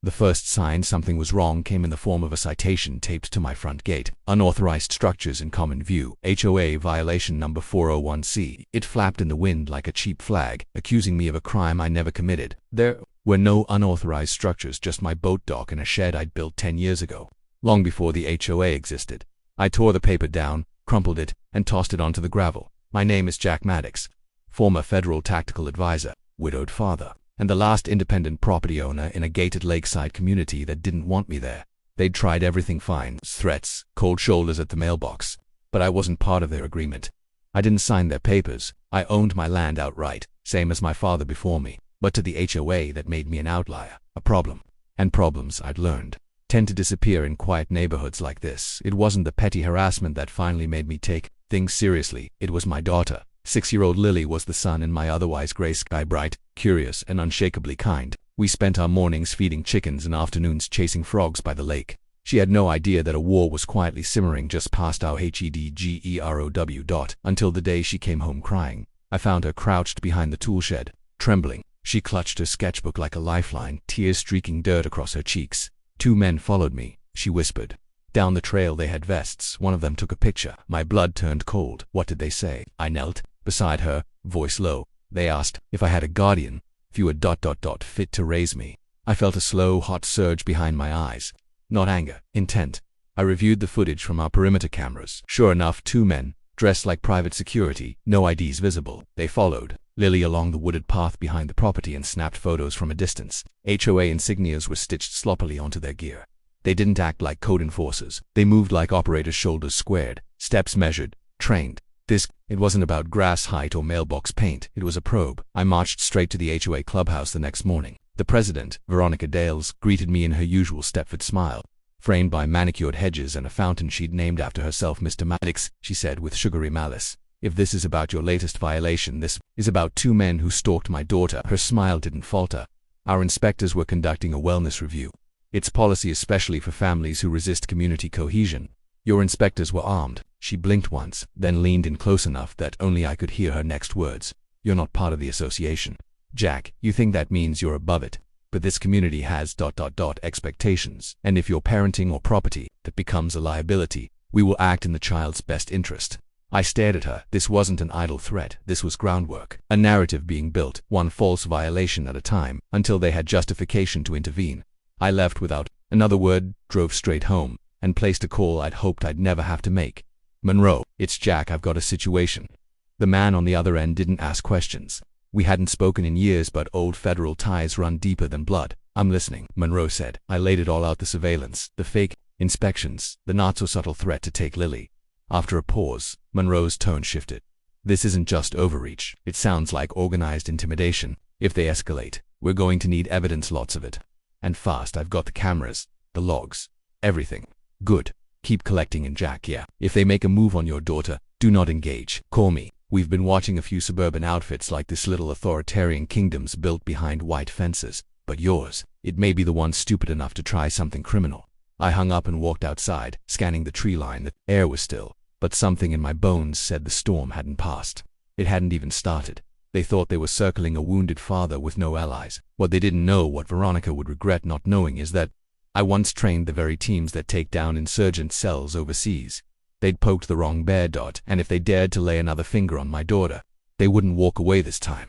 The first sign something was wrong came in the form of a citation taped to my front gate. Unauthorized structures in common view. HOA violation number 401C. It flapped in the wind like a cheap flag, accusing me of a crime I never committed. There were no unauthorized structures, just my boat dock and a shed I'd built 10 years ago, long before the HOA existed. I tore the paper down, crumpled it, and tossed it onto the gravel. My name is Jack Maddox, former federal tactical advisor, widowed father, and the last independent property owner in a gated lakeside community that didn't want me there. They'd tried everything: fines, threats, cold shoulders at the mailbox, but I wasn't part of their agreement. I didn't sign their papers. I owned my land outright, same as my father before me. But to the HOA, that made me an outlier, a problem. And problems, I'd learned, tend to disappear in quiet neighborhoods like this. It wasn't the petty harassment that finally made me take things seriously. It was my daughter. 6-year-old Lily was the sun in my otherwise gray sky, bright, curious, and unshakably kind. We spent our mornings feeding chickens and afternoons chasing frogs by the lake. She had no idea that a war was quietly simmering just past our HEDGEROW. Until the day she came home crying. I found her crouched behind the tool shed, trembling. She clutched her sketchbook like a lifeline, tears streaking dirt across her cheeks. 2 men followed me, she whispered. Down the trail. They had vests. One of them took a picture. My blood turned cold. What did they say? I knelt beside her, voice low. They asked if I had a guardian, if you were ... fit to raise me. I felt a slow, hot surge behind my eyes. Not anger, intent. I reviewed the footage from our perimeter cameras. Sure enough, 2 men, dressed like private security, no IDs visible. They followed Lily along the wooded path behind the property and snapped photos from a distance. HOA insignias were stitched sloppily onto their gear. They didn't act like code enforcers. They moved like operators, shoulders squared, steps measured, trained. It wasn't about grass height or mailbox paint. It was a probe. I marched straight to the HOA clubhouse the next morning. The president, Veronica Dales, greeted me in her usual Stepford smile, framed by manicured hedges and a fountain she'd named after herself. Mr. Maddox, she said with sugary malice, if this is about your latest violation, this is about 2 men who stalked my daughter. Her smile didn't falter. Our inspectors were conducting a wellness review. It's policy especially for families who resist community cohesion. Your inspectors were armed. She blinked once, then leaned in close enough that only I could hear her next words. You're not part of the association. Jack, you think that means you're above it. But this community has ... expectations. And if you're parenting or property that becomes a liability, we will act in the child's best interest. I stared at her. This wasn't an idle threat. This was groundwork. A narrative being built, one false violation at a time, until they had justification to intervene. I left without another word, drove straight home, and placed a call I'd hoped I'd never have to make. Monroe, it's Jack, I've got a situation. The man on the other end didn't ask questions. We hadn't spoken in years, but old federal ties run deeper than blood. I'm listening, Monroe said. I laid it all out: the surveillance, the fake inspections, the not-so-subtle threat to take Lily. After a pause, Monroe's tone shifted. This isn't just overreach. It sounds like organized intimidation. If they escalate, we're going to need evidence, lots of it. And fast. I've got the cameras, the logs, everything. Good. Keep collecting. And Jack, yeah, if they make a move on your daughter, do not engage. Call me. We've been watching a few suburban outfits like this, little authoritarian kingdoms built behind white fences. But yours, it may be the one stupid enough to try something criminal. I hung up and walked outside, scanning the tree line. The air was still, but something in my bones said the storm hadn't passed. It hadn't even started. They thought they were circling a wounded father with no allies. What they didn't know, what Veronica would regret not knowing, is that I once trained the very teams that take down insurgent cells overseas. They'd poked the wrong bear, and if they dared to lay another finger on my daughter, they wouldn't walk away this time.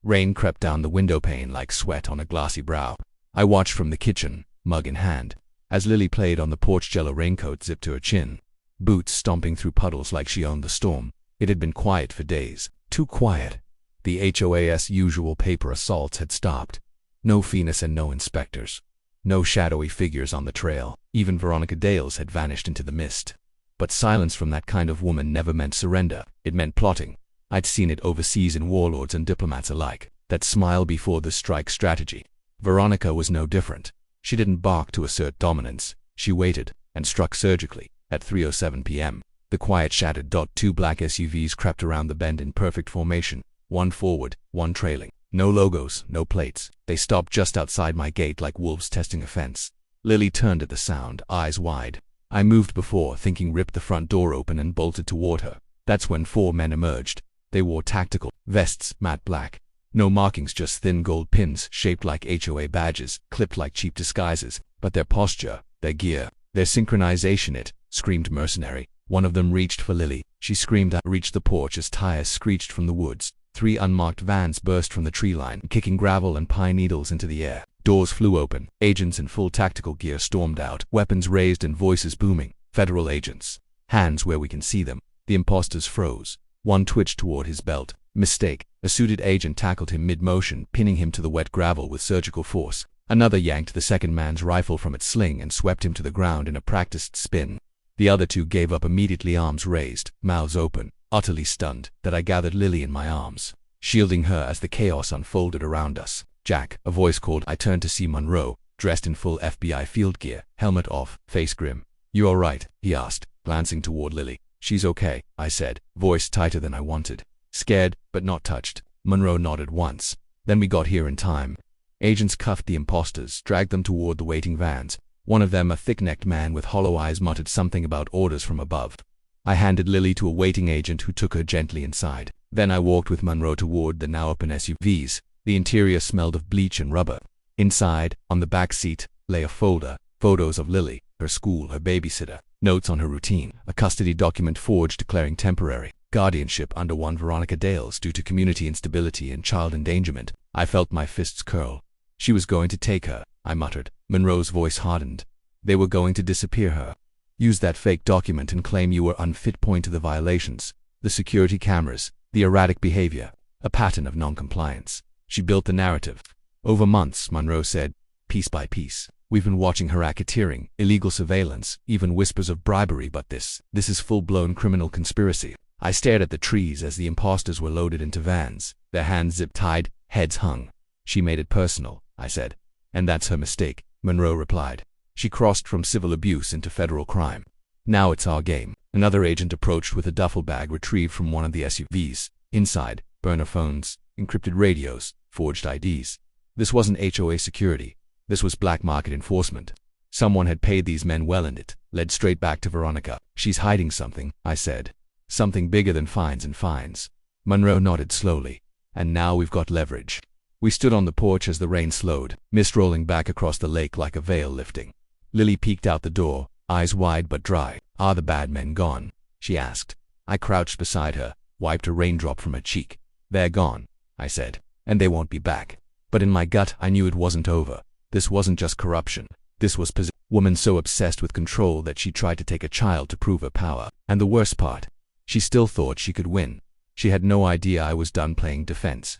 Rain crept down the window pane like sweat on a glassy brow. I watched from the kitchen, mug in hand, as Lily played on the porch, jello raincoat zipped to her chin, boots stomping through puddles like she owned the storm. It had been quiet for days, too quiet. The HOA's usual paper assaults had stopped. No Phoenix and no inspectors. No shadowy figures on the trail. Even Veronica Dales had vanished into the mist. But silence from that kind of woman never meant surrender. It meant plotting. I'd seen it overseas in warlords and diplomats alike. That smile before the strike strategy. Veronica was no different. She didn't bark to assert dominance. She waited, and struck surgically. At 3:07 p.m., the quiet shattered. 2 black SUVs crept around the bend in perfect formation. One forward, one trailing. No logos, no plates. They stopped just outside my gate like wolves testing a fence. Lily turned at the sound, eyes wide. I moved before thinking, ripped the front door open and bolted toward her. That's when 4 men emerged. They wore tactical vests, matte black, No markings, just thin gold pins shaped like HOA badges, clipped like cheap disguises. But their posture, their gear, their synchronization, it screamed mercenary. One of them reached for Lily. She screamed and reached the porch as tires screeched from the woods. 3 unmarked vans burst from the tree line, kicking gravel and pine needles into the air. Doors flew open. Agents in full tactical gear stormed out, weapons raised and voices booming. Federal agents. Hands where we can see them. The impostors froze. One twitched toward his belt. Mistake. A suited agent tackled him mid-motion, pinning him to the wet gravel with surgical force. Another yanked the second man's rifle from its sling and swept him to the ground in a practiced spin. The other 2 gave up immediately, arms raised, mouths open, utterly stunned. That I gathered Lily in my arms, shielding her as the chaos unfolded around us. Jack, a voice called. I turned to see Monroe, dressed in full FBI field gear, helmet off, face grim. "You all right?" he asked, glancing toward Lily. "She's okay," I said, voice tighter than I wanted. "Scared, but not touched." Monroe nodded once. "Then we got here in time." Agents cuffed the impostors, dragged them toward the waiting vans. One of them, a thick-necked man with hollow eyes, muttered something about orders from above. I handed Lily to a waiting agent who took her gently inside. Then I walked with Monroe toward the now open SUVs. The interior smelled of bleach and rubber. Inside, on the back seat, lay a folder, photos of Lily, her school, her babysitter, notes on her routine, a custody document forged declaring temporary guardianship under one Veronica Dales due to community instability and child endangerment. I felt my fists curl. She was going to take her, I muttered. Monroe's voice hardened. They were going to disappear her. Use that fake document and claim you were unfit. Point to the violations, the security cameras, the erratic behavior, a pattern of non-compliance. She built the narrative. Over months, Monroe said, piece by piece. We've been watching her racketeering, illegal surveillance, even whispers of bribery, but this is full-blown criminal conspiracy. I stared at the trees as the impostors were loaded into vans, their hands zip-tied, heads hung. She made it personal, I said. And that's her mistake, Monroe replied. She crossed from civil abuse into federal crime. Now it's our game. Another agent approached with a duffel bag retrieved from one of the SUVs. Inside, burner phones, encrypted radios, forged IDs. This wasn't HOA security. This was black market enforcement. Someone had paid these men well, and it led straight back to Veronica. She's hiding something, I said. Something bigger than fines and fines. Monroe nodded slowly. And now we've got leverage. We stood on the porch as the rain slowed, mist rolling back across the lake like a veil lifting. Lily peeked out the door, eyes wide but dry. Are the bad men gone? She asked. I crouched beside her, wiped a raindrop from her cheek. They're gone, I said. And they won't be back. But in my gut, I knew it wasn't over. This wasn't just corruption. This was possession. Woman so obsessed with control that she tried to take a child to prove her power. And the worst part, she still thought she could win. She had no idea I was done playing defense.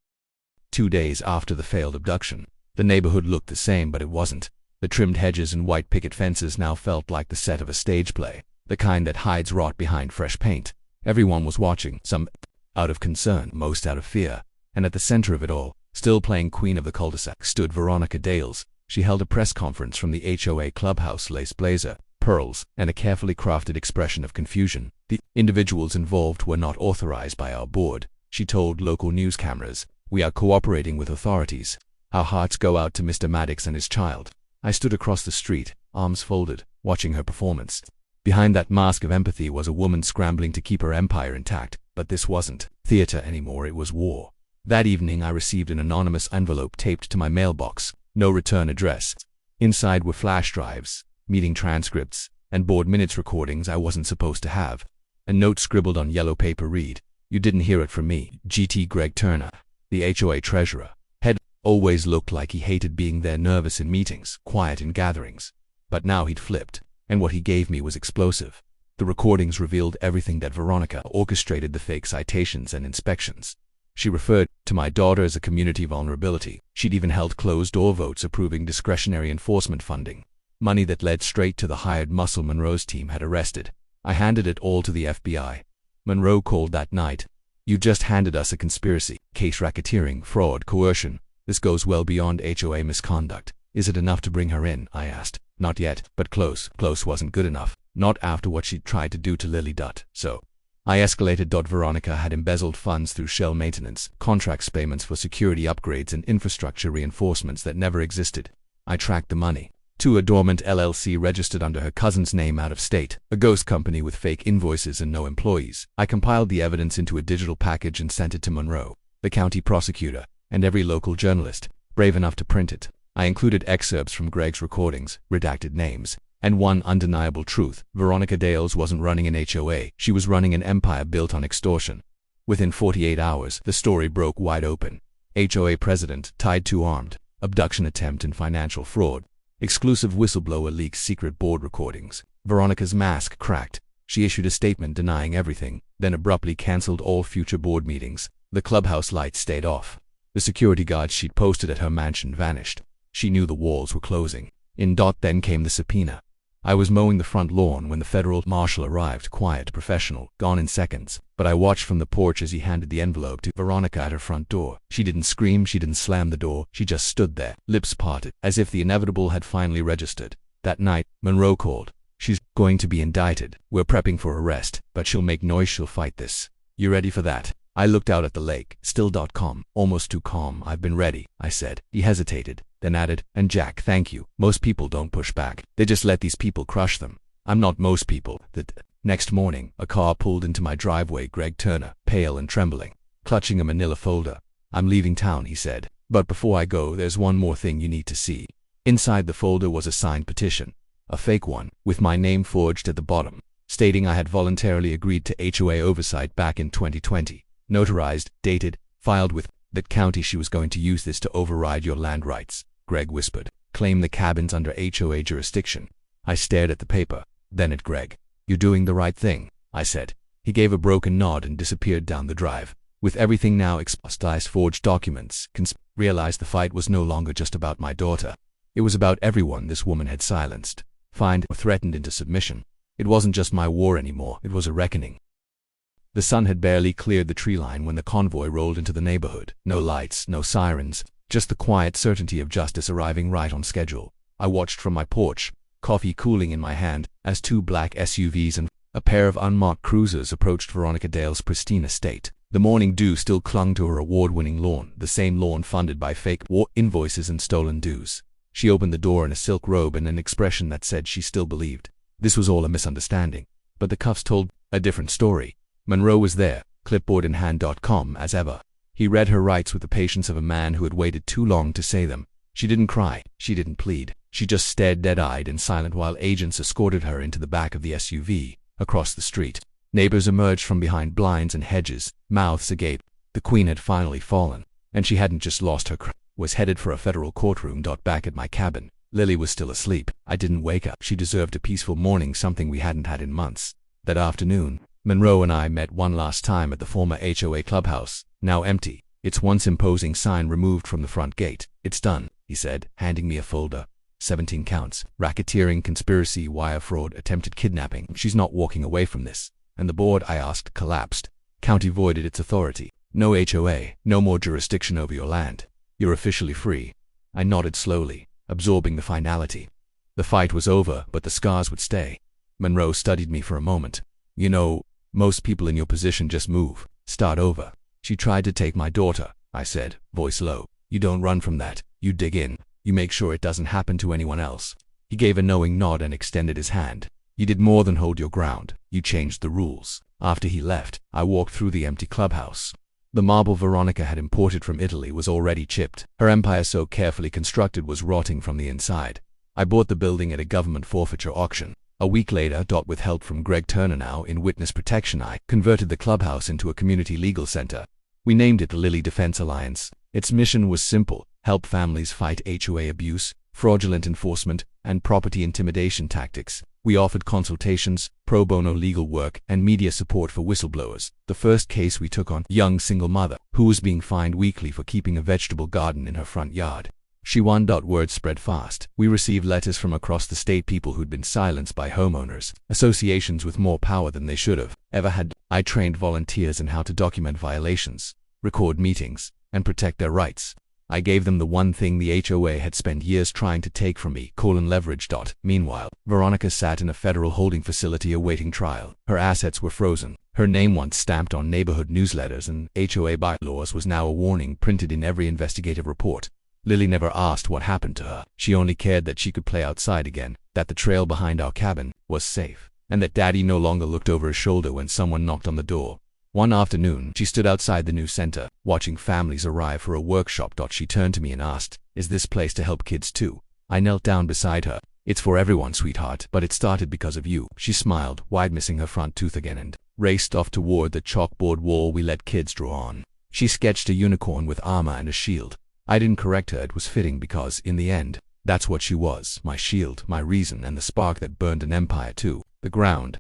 2 days after the failed abduction, the neighborhood looked the same, but it wasn't. The trimmed hedges and white picket fences now felt like the set of a stage play, the kind that hides rot behind fresh paint. Everyone was watching, some out of concern, most out of fear. And at the center of it all, still playing queen of the cul-de-sac, stood Veronica Dales. She held a press conference from the HOA clubhouse, lace blazer, pearls, and a carefully crafted expression of confusion. The individuals involved were not authorized by our board, she told local news cameras. We are cooperating with authorities. Our hearts go out to Mr. Maddox and his child. I stood across the street, arms folded, watching her performance. Behind that mask of empathy was a woman scrambling to keep her empire intact, but this wasn't theater anymore, it was war. That evening I received an anonymous envelope taped to my mailbox, no return address. Inside were flash drives, meeting transcripts, and board minutes recordings I wasn't supposed to have. A note scribbled on yellow paper read, "You didn't hear it from me, G.T. Greg Turner." The HOA treasurer had always looked like he hated being there, nervous in meetings, quiet in gatherings. But now he'd flipped, and what he gave me was explosive. The recordings revealed everything that Veronica orchestrated, the fake citations and inspections. She referred to my daughter as a community vulnerability. She'd even held closed-door votes approving discretionary enforcement funding. Money that led straight to the hired muscle Monroe's team had arrested. I handed it all to the FBI. Monroe called that night. "You just handed us a conspiracy case, racketeering, fraud, coercion. This goes well beyond HOA misconduct. Is it enough to bring her in?" I asked. "Not yet, but close." Close wasn't good enough. Not after what she'd tried to do to Lily. So I escalated. Veronica had embezzled funds through shell maintenance, contracts, payments for security upgrades, and infrastructure reinforcements that never existed. I tracked the money to a dormant LLC registered under her cousin's name out of state, a ghost company with fake invoices and no employees. I compiled the evidence into a digital package and sent it to Monroe, the county prosecutor, and every local journalist, brave enough to print it. I included excerpts from Greg's recordings, redacted names, and one undeniable truth: Veronica Dales wasn't running an HOA, she was running an empire built on extortion. Within 48 hours, the story broke wide open. HOA president tied to armed, abduction attempt and financial fraud. Exclusive whistleblower leaks secret board recordings. Veronica's mask cracked. She issued a statement denying everything, then abruptly cancelled all future board meetings. The clubhouse lights stayed off. The security guards she'd posted at her mansion vanished. She knew the walls were closing. Then came the subpoena. I was mowing the front lawn when the federal marshal arrived, quiet, professional, gone in seconds. But I watched from the porch as he handed the envelope to Veronica at her front door. She didn't scream, she didn't slam the door, she just stood there, lips parted, as if the inevitable had finally registered. That night, Monroe called. She's going to be indicted. We're prepping for arrest, but she'll make noise, she'll fight this. You ready for that? I looked out at the lake, still calm, almost too calm. I've been ready, I said. He hesitated, then added, and Jack, thank you. Most people don't push back. They just let these people crush them. I'm not most people. Next morning, a car pulled into my driveway. Greg Turner, pale and trembling, clutching a manila folder. I'm leaving town, he said. But before I go, there's one more thing you need to see. Inside the folder was a signed petition. A fake one, with my name forged at the bottom, stating I had voluntarily agreed to HOA oversight back in 2020. Notarized, dated, filed with that county. She was going to use this to override your land rights, Greg whispered. Claim the cabins under HOA jurisdiction. I stared at the paper, then at Greg. You're doing the right thing, I said. He gave a broken nod and disappeared down the drive. With everything now exposed, forged documents, realized the fight was no longer just about my daughter. It was about everyone this woman had silenced, fined, or threatened into submission. It wasn't just my war anymore, it was a reckoning. The sun had barely cleared the tree line when the convoy rolled into the neighborhood. No lights, no sirens, just the quiet certainty of justice arriving right on schedule. I watched from my porch, coffee cooling in my hand, as two black SUVs and a pair of unmarked cruisers approached Veronica Dale's pristine estate. The morning dew still clung to her award-winning lawn, the same lawn funded by fake war invoices and stolen dues. She opened the door in a silk robe and an expression that said she still believed. This was all a misunderstanding. But the cuffs told a different story. Monroe was there, clipboard in hand, calm as ever. He read her rights with the patience of a man who had waited too long to say them. She didn't cry, she didn't plead. She just stared dead-eyed and silent while agents escorted her into the back of the SUV, across the street. Neighbors emerged from behind blinds and hedges, mouths agape. The queen had finally fallen, and she hadn't just lost her was headed for a federal courtroom. Back at my cabin, Lily was still asleep. I didn't wake up. She deserved a peaceful morning, something we hadn't had in months. That afternoon, Monroe and I met one last time at the former HOA clubhouse, now empty, its once imposing sign removed from the front gate. It's done, he said, handing me a folder. 17 counts: racketeering, conspiracy, wire fraud, attempted kidnapping. She's not walking away from this. And the board, I asked, collapsed. County voided its authority. No HOA, no more jurisdiction over your land. You're officially free. I nodded slowly, absorbing the finality. The fight was over, but the scars would stay. Monroe studied me for a moment. You know, most people in your position just move, start over. She tried to take my daughter, I said, voice low. You don't run from that. You dig in. You make sure it doesn't happen to anyone else. He gave a knowing nod and extended his hand. You did more than hold your ground. You changed the rules. After he left, I walked through the empty clubhouse. The marble Veronica had imported from Italy was already chipped. Her empire, so carefully constructed, was rotting from the inside. I bought the building at a government forfeiture auction. A week later, with help from Greg Turner now in witness protection, I converted the clubhouse into a community legal center. We named it the Lily Defense Alliance. Its mission was simple: help families fight HOA abuse, fraudulent enforcement, and property intimidation tactics. We offered consultations, pro bono legal work, and media support for whistleblowers. The first case we took on a young single mother who was being fined weekly for keeping a vegetable garden in her front yard. She won. Word spread fast. We received letters from across the state, people who'd been silenced by homeowners, associations with more power than they should have ever had. I trained volunteers in how to document violations, record meetings, and protect their rights. I gave them the one thing the HOA had spent years trying to take from me: leverage. Meanwhile, Veronica sat in a federal holding facility awaiting trial. Her assets were frozen. Her name, once stamped on neighborhood newsletters and HOA bylaws, was now a warning printed in every investigative report. Lily never asked what happened to her. She only cared that she could play outside again, that the trail behind our cabin was safe, and that Daddy no longer looked over his shoulder when someone knocked on the door. One afternoon, she stood outside the new center, watching families arrive for a workshop. She turned to me and asked, "Is this place to help kids too?" I knelt down beside her. "It's for everyone, sweetheart, but it started because of you." She smiled, wide, missing her front tooth again, and raced off toward the chalkboard wall we let kids draw on. She sketched a unicorn with armor and a shield. I didn't correct her. It was fitting because, in the end, that's what she was, my shield, my reason, and the spark that burned an empire to the ground.